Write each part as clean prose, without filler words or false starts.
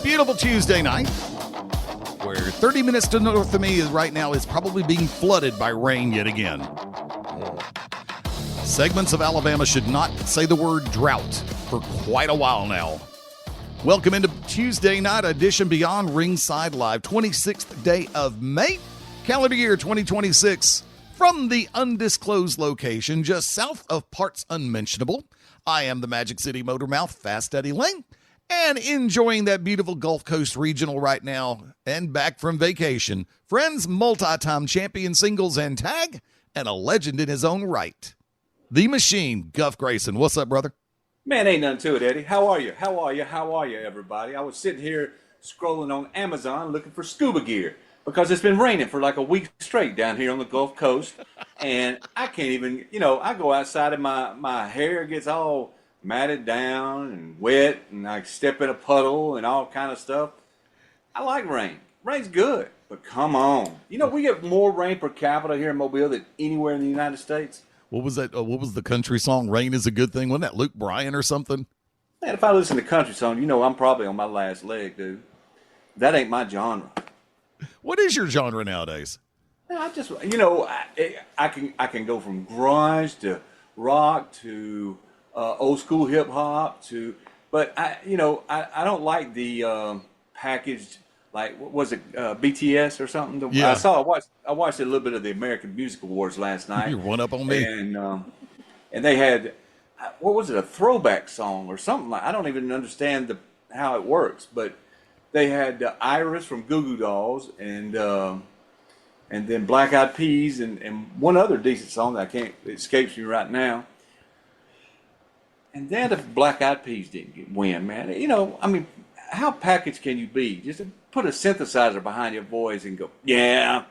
Beautiful Tuesday night, where 30 minutes to the north of me right now is probably being flooded by rain yet again. Segments of Alabama should not say the word drought for quite a while now. Welcome into Tuesday night edition Beyond Ringside Live, 26th day of May, calendar year 2026, from the undisclosed location just south of Parts Unmentionable. I am the Magic City Motor Mouth, Fast Eddie Layne, and enjoying that beautiful Gulf Coast regional right now and back from vacation. Friends, multi-time champion singles and tag, and a legend in his own right. The Machine, Guff Grayson. What's up, brother? Man, ain't nothing to it, Eddie. How are you? How are you, everybody? I was sitting here scrolling on Amazon looking for scuba gear because it's been raining for like a week straight down here on the Gulf Coast. And I can't even, I go outside and my hair gets all matted down and wet, and I step in a puddle and all kind of stuff. I like rain. Rain's good, but come on. We get more rain per capita here in Mobile than anywhere in the United States. What was that? What was the country song? Rain is a good thing. Wasn't that Luke Bryan or something? Man, if I listen to country song, I'm probably on my last leg, dude. That ain't my genre. What is your genre nowadays? I just, I can go from grunge to rock to old school hip hop but I don't like the packaged, like, what was it, BTS or something? Yeah. I watched a little bit of the American Music Awards last night. You're one up on me. And they had, what was it, a throwback song or something like? I don't even understand how it works, but they had Iris from Goo Goo Dolls and then Black Eyed Peas and one other decent song that it escapes me right now. And then if Black Eyed Peas didn't win, man, how packaged can you be? Just put a synthesizer behind your voice and go, yeah,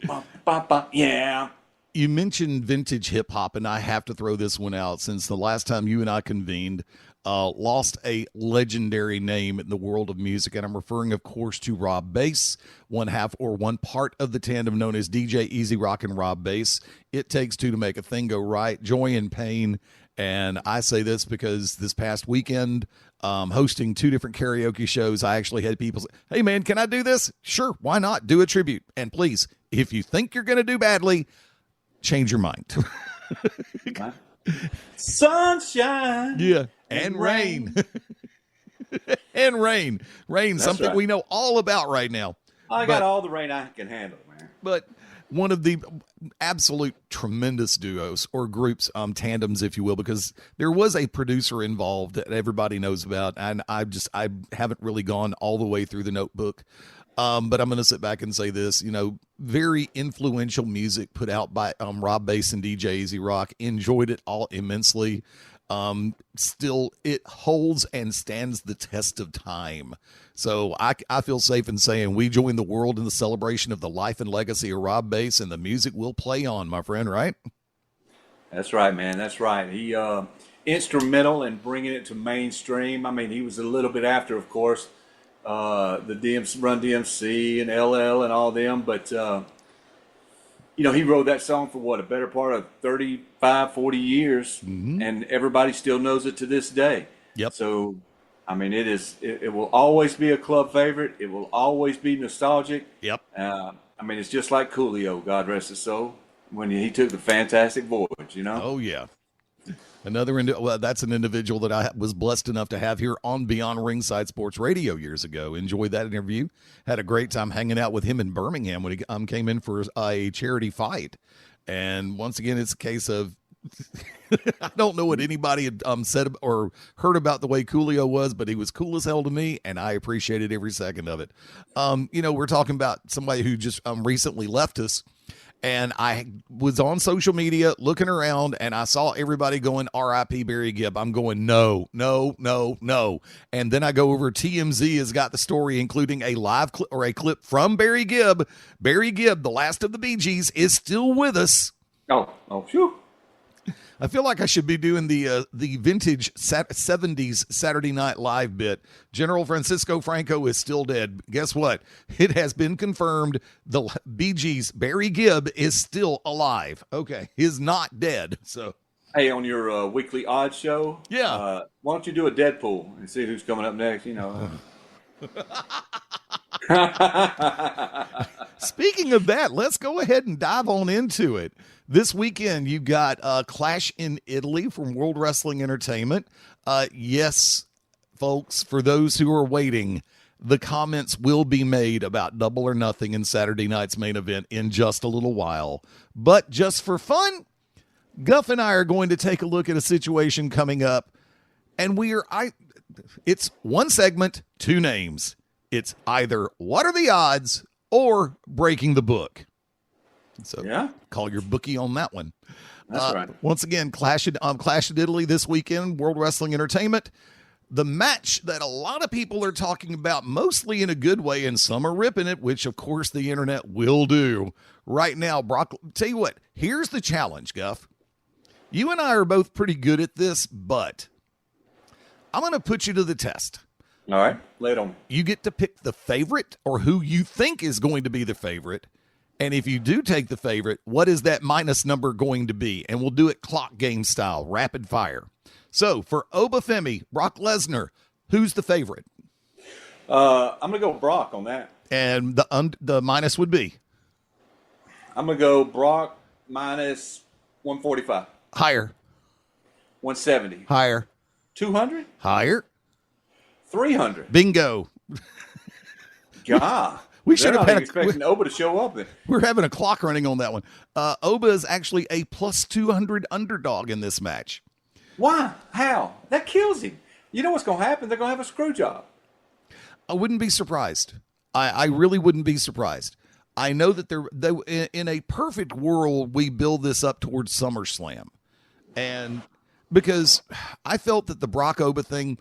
ba, ba, ba, yeah. You mentioned vintage hip hop, and I have to throw this one out since the last time you and I convened, lost a legendary name in the world of music, and I'm referring, of course, to Rob Bass, one part of the tandem known as DJ Easy Rock and Rob Bass. It takes two to make a thing go right. Joy and pain. And I say this because this past weekend, hosting two different karaoke shows, I actually had people say, hey, man, can I do this? Sure, why not? Do a tribute. And please, if you think you're going to do badly, change your mind. Sunshine. Yeah, and rain. And rain. Rain, that's something right. We know all about right now. I got all the rain I can handle, man. But one of the absolute tremendous duos or groups, tandems, if you will, because there was a producer involved that everybody knows about, and I haven't really gone all the way through the notebook. But I'm going to sit back and say this, very influential music put out by Rob Bass and DJ Easy Rock. Enjoyed it all immensely. Still, it holds and stands the test of time. So I feel safe in saying we join the world in the celebration of the life and legacy of Rob Bass, and the music will play on, my friend, right? That's right, man. That's right. He instrumental in bringing it to mainstream. I mean, he was a little bit after, of course, the Run DMC and LL and all them, but he wrote that song for a better part of 35, 40 years, mm-hmm. and everybody still knows it to this day. Yep. So, I mean, it will always be a club favorite. It will always be nostalgic. Yep. It's just like Coolio, God rest his soul, when he took the Fantastic Voyage, Oh, yeah. That's an individual that I was blessed enough to have here on Beyond Ringside Sports Radio years ago. Enjoyed that interview. Had a great time hanging out with him in Birmingham when he came in for a charity fight. And once again, it's a case of I don't know what anybody had said or heard about the way Coolio was, but he was cool as hell to me, and I appreciated every second of it. We're talking about somebody who just recently left us. And I was on social media looking around, and I saw everybody going, R.I.P. Barry Gibb. I'm going, no. And then I go over, TMZ has got the story, including a live clip or a clip from Barry Gibb. Barry Gibb, the last of the Bee Gees, is still with us. Oh, phew. I feel like I should be doing the vintage 70s Saturday Night Live bit. General Francisco Franco is still dead. Guess what? It has been confirmed. The Bee Gees' Barry Gibb is still alive. Okay, he's not dead. So, Hey, on your weekly odd show, yeah. why don't you do a Deadpool and see who's coming up next? You know. Speaking of that, let's go ahead and dive on into it. This weekend, you got Clash in Italy from World Wrestling Entertainment. Yes, folks, for those who are waiting, the comments will be made about Double or Nothing in Saturday night's main event in just a little while. But just for fun, Guff and I are going to take a look at a situation coming up, and it's one segment, two names. It's either What Are the Odds or Breaking the Book. So yeah, call your bookie on that one. That's right. Once again, Clash in Italy this weekend, World Wrestling Entertainment. The match that a lot of people are talking about, mostly in a good way, and some are ripping it, which of course the internet will do. Right now, Brock, tell you what, here's the challenge, Guff. You and I are both pretty good at this, but I'm going to put you to the test. All right, lay it on. You get to pick the favorite or who you think is going to be the favorite. And if you do take the favorite, what is that minus number going to be? And we'll do it clock game style, rapid fire. So for Obafemi, Brock Lesnar, who's the favorite? I'm going to go Brock on that. And the minus would be? I'm going to go Brock minus 145. Higher. 170. Higher. 200? Higher. 300. Bingo. God. We should have expecting Oba to show up then. We're having a clock running on that one. Oba is actually a plus 200 underdog in this match. Why? How? That kills him. You know what's going to happen? They're going to have a screw job. I wouldn't be surprised. I really wouldn't be surprised. I know that in a perfect world, we build this up towards SummerSlam. And because I felt that the Brock Oba thing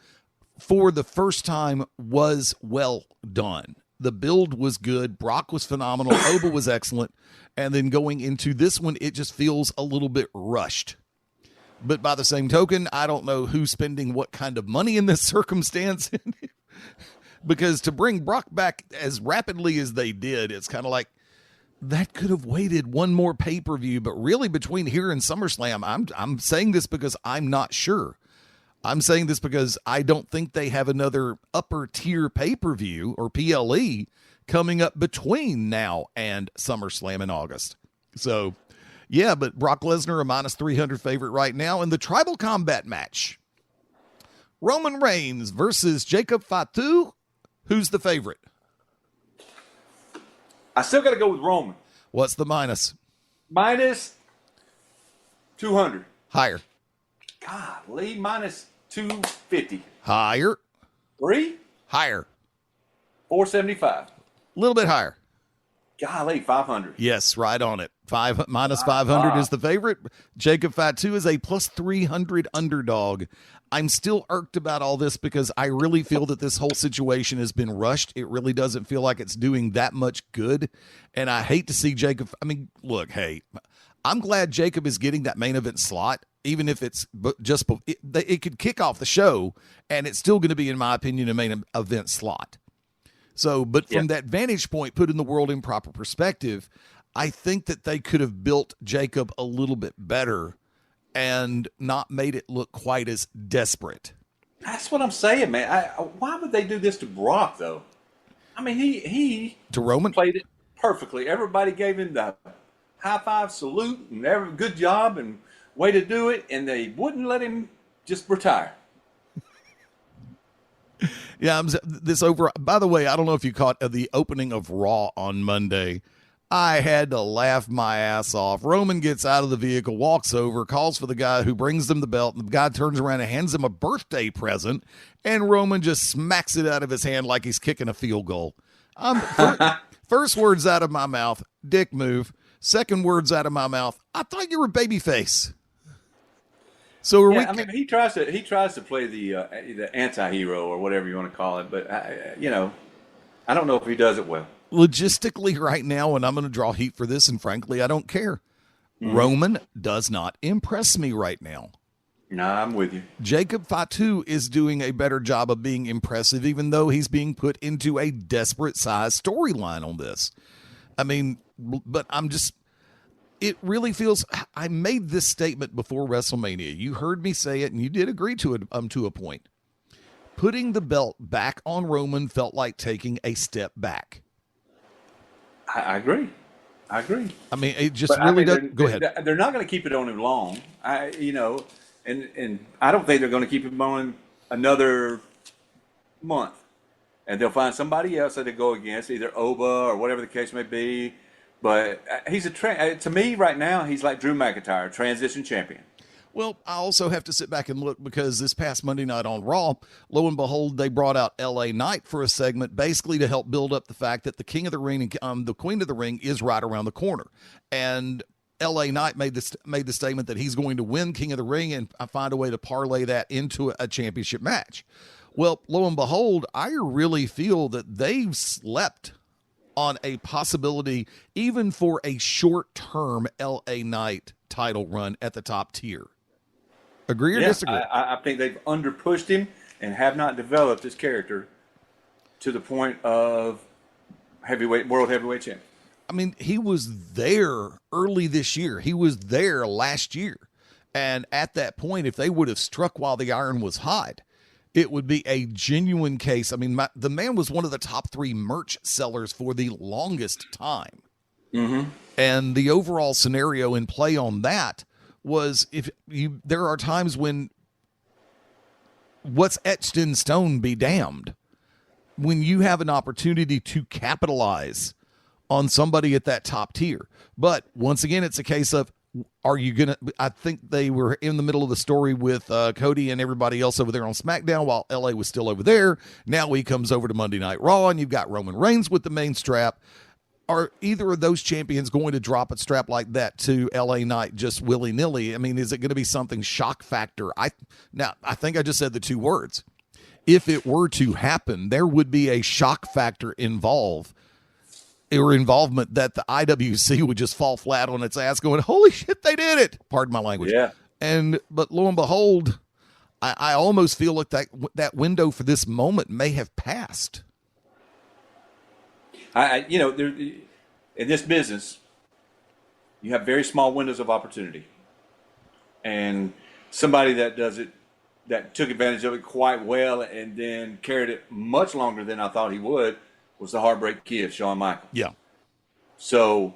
for the first time was well done. The build was good. Brock was phenomenal. Oba was excellent. And then going into this one, it just feels a little bit rushed. But by the same token, I don't know who's spending what kind of money in this circumstance. Because to bring Brock back as rapidly as they did, it's kind of like that could have waited one more pay-per-view. But really, between here and SummerSlam, I'm saying this because I'm not sure. I'm saying this because I don't think they have another upper tier pay-per-view or PLE coming up between now and SummerSlam in August. So, yeah, but Brock Lesnar, a minus 300 favorite right now in the Tribal Combat match. Roman Reigns versus Jacob Fatu. Who's the favorite? I still got to go with Roman. What's the minus? Minus 200. Higher. Golly, minus 250. Higher. 3? Higher. 475. A little bit higher. Golly, 500. Yes, right on it. Minus 500 is the favorite. Jacob Fatu is a plus 300 underdog. I'm still irked about all this because I really feel that this whole situation has been rushed. It really doesn't feel like it's doing that much good. And I hate to see Jacob. I mean, look, hey, I'm glad Jacob is getting that main event slot, even if it's just, it could kick off the show and it's still going to be, in my opinion, a main event slot. So, but from that vantage point, put in the world in proper perspective, I think that they could have built Jacob a little bit better and not made it look quite as desperate. That's what I'm saying, man. Why would they do this to Brock, though? I mean, he to Roman played it perfectly. Everybody gave him the high five salute and every good job and way to do it, and they wouldn't let him just retire. Yeah, this over. By the way, I don't know if you caught the opening of Raw on Monday. I had to laugh my ass off. Roman gets out of the vehicle, walks over, calls for the guy who brings them the belt, and the guy turns around and hands him a birthday present, and Roman just smacks it out of his hand like he's kicking a field goal. First words out of my mouth, dick move. Second words out of my mouth, I thought you were babyface. So I mean, he tries to play the anti-hero or whatever you want to call it, but I don't know if he does it well. Logistically right now, and I'm going to draw heat for this, and frankly, I don't care. Roman does not impress me right now. Nah, I'm with you. Jacob Fatu is doing a better job of being impressive, even though he's being put into a desperate size storyline on this. I mean, but it really feels, I made this statement before WrestleMania. You heard me say it, and you did agree to it to a point. Putting the belt back on Roman felt like taking a step back. I agree. I mean, it just really does. Go ahead. They're not going to keep it on him long. And I don't think they're going to keep him on another month. And they'll find somebody else that they go against, either Oba or whatever the case may be. But he's to me right now, he's like Drew McIntyre, transition champion. Well, I also have to sit back and look because this past Monday night on Raw, lo and behold, they brought out L.A. Knight for a segment basically to help build up the fact that the King of the Ring and the Queen of the Ring is right around the corner. And L.A. Knight made the statement that he's going to win King of the Ring and find a way to parlay that into a championship match. Well, lo and behold, I really feel that they've slept on a possibility even for a short-term L.A. Knight title run at the top tier. Agree or disagree? I think they've underpushed him and have not developed his character to the point of world heavyweight champion. I mean, he was there early this year. He was there last year. And at that point, if they would have struck while the iron was hot, it would be a genuine case. I mean, the man was one of the top 3 merch sellers for the longest time. Mm-hmm. And the overall scenario in play on that was there are times when what's etched in stone be damned. When you have an opportunity to capitalize on somebody at that top tier. But once again, it's a case of, are you going to, I think they were in the middle of the story with Cody and everybody else over there on SmackDown while LA was still over there. Now he comes over to Monday Night Raw and you've got Roman Reigns with the main strap. Are either of those champions going to drop a strap like that to L.A. Knight just willy-nilly? I mean, is it going to be something shock factor? I think I just said the 2 words. If it were to happen, there would be a shock factor involvement that the IWC would just fall flat on its ass going, holy shit, they did it. Pardon my language. Yeah. But lo and behold, I almost feel like that window for this moment may have passed. In this business, you have very small windows of opportunity, and somebody that took advantage of it quite well and then carried it much longer than I thought he would was the Heartbreak Kid, Shawn Michaels. Yeah. So,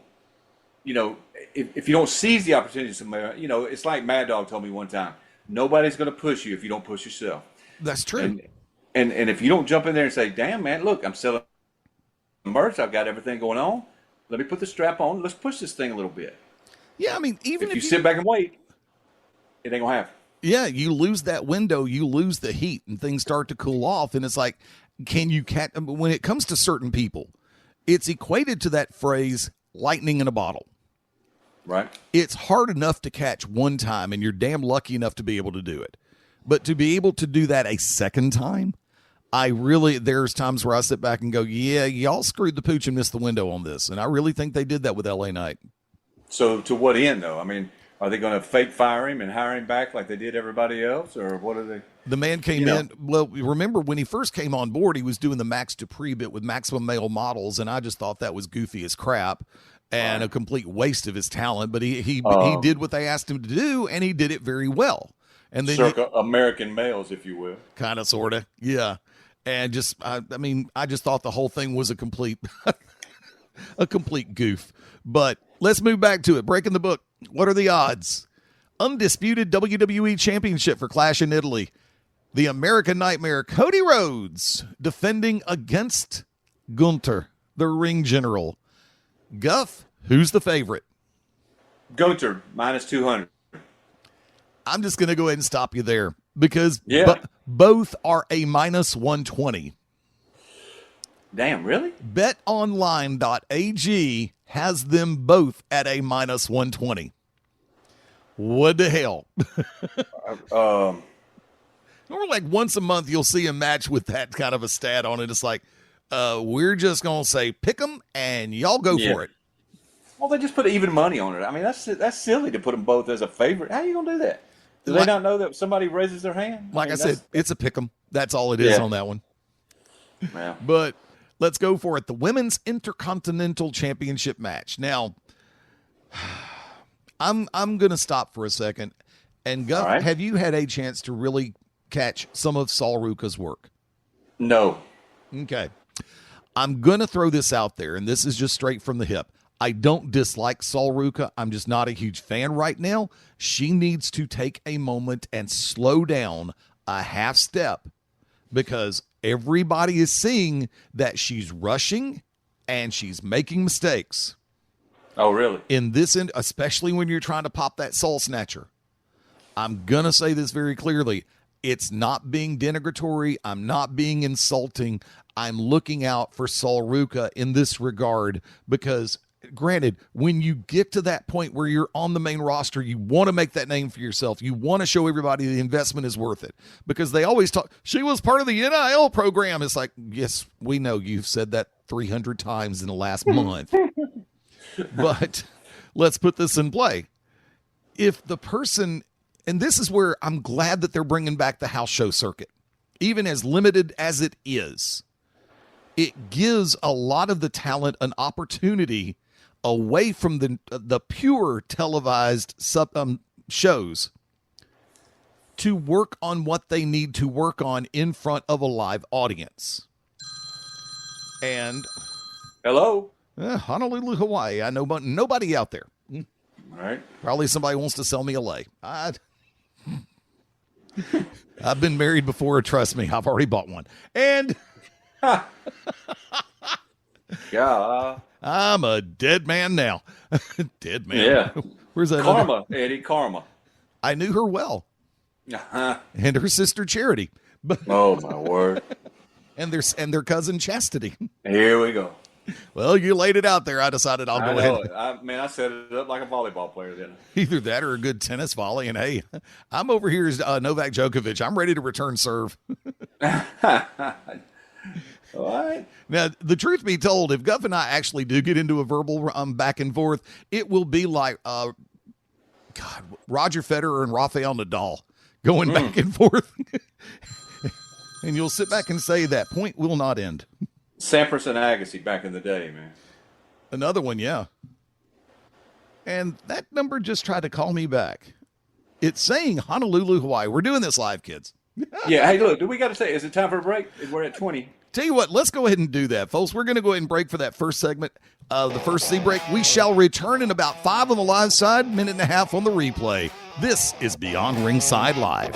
if you don't seize the opportunity, it's like Mad Dog told me one time: nobody's going to push you if you don't push yourself. That's true. And if you don't jump in there and say, "Damn, man, look, I'm selling merch, I've got everything going on. Let me put the strap on. Let's push this thing a little bit." Yeah, I mean, even if you sit back and wait, it ain't gonna happen. Yeah, you lose that window, you lose the heat, and things start to cool off. And it's like, when it comes to certain people, it's equated to that phrase, lightning in a bottle. Right. It's hard enough to catch one time, and you're damn lucky enough to be able to do it. But to be able to do that a second time, there's times where I sit back and go, yeah, y'all screwed the pooch and missed the window on this. And I really think they did that with L.A. Knight. So to what end, though? I mean, are they going to fake fire him and hire him back like they did everybody else? Or what are they? The man came in. Well, remember when he first came on board, he was doing the Max Dupree bit with Maximum Male Models. And I just thought that was goofy as crap and a complete waste of his talent. But he did what they asked him to do, and he did it very well. And then circa American males, if you will. Kind of, sort of. Yeah. And just, I just thought the whole thing was a complete goof. But let's move back to it. Breaking the book. What are the odds? Undisputed WWE Championship for Clash in Italy. The American Nightmare, Cody Rhodes, defending against Gunther, the ring general. Guff, who's the favorite? Gunther, minus 200. I'm just going to go ahead and stop you there because both are a minus 120. Damn, really? BetOnline.ag has them both at a minus 120. What the hell? Normally, like once a month, you'll see a match with that kind of a stat on it. It's like, we're just going to say pick them and y'all go for it. Well, they just put even money on it. I mean, that's silly to put them both as a favorite. How are you going to do that? Do they not know that somebody raises their hand? Like I said, it's a pick 'em. That's all it is on that one. Yeah. But let's go for it. The Women's Intercontinental Championship match. Now, I'm going to stop for a second. And Guff, right. Have you had a chance to really catch some of Sol Ruka's work? No. Okay. I'm going to throw this out there, and this is just straight from the hip. I don't dislike Sol Ruka. I'm just not a huge fan right now. She needs to take a moment and slow down a half step because everybody is seeing that she's rushing and she's making mistakes. Oh, really? In this end, especially when you're trying to pop that soul snatcher. I'm going to say this very clearly. It's not being denigratory. I'm not being insulting. I'm looking out for Sol Ruka in this regard because, granted, when you get to that point where you're on the main roster, you want to make that name for yourself. You want to show everybody the investment is worth it because they always talk, she was part of the NIL program. It's like, yes, we know you've said that 300 times in the last month. But let's put this in play. If the person, and this is where I'm glad that they're bringing back the house show circuit, even as limited as it is, it gives a lot of the talent an opportunity away from the pure televised shows to work on what they need to work on in front of a live audience. And hello, Honolulu, Hawaii. I know nobody out there. All right. Probably somebody wants to sell me a lei. I've been married before. Trust me, I've already bought one. And yeah, I'm a dead man now. Dead man. Yeah. Where's that? Karma, Eddie, Karma. I knew her well. Uh-huh. And her sister Charity. Oh my word. And their cousin Chastity. Here we go. Well, you laid it out there. I decided I'll go ahead. I set it up like a volleyball player, didn't I? Either that or a good tennis volley. And hey, I'm over here as Novak Djokovic. I'm ready to return serve. All right. Now, the truth be told, if Guff and I actually do get into a verbal back and forth, it will be like Roger Federer and Rafael Nadal going back and forth. And you'll sit back and say that point will not end. Sampras and Agassi back in the day, man. Another one, yeah. And that number just tried to call me back. It's saying Honolulu, Hawaii. We're doing this live, kids. Yeah, hey, look, do we got to say, is it time for a break? We're at 20. Tell you what, let's go ahead and do that, folks. We're going to go ahead and break for that first segment of the first C break. We shall return in about 5 on the live side, minute and a half on the replay. This is Beyond Ringside Live.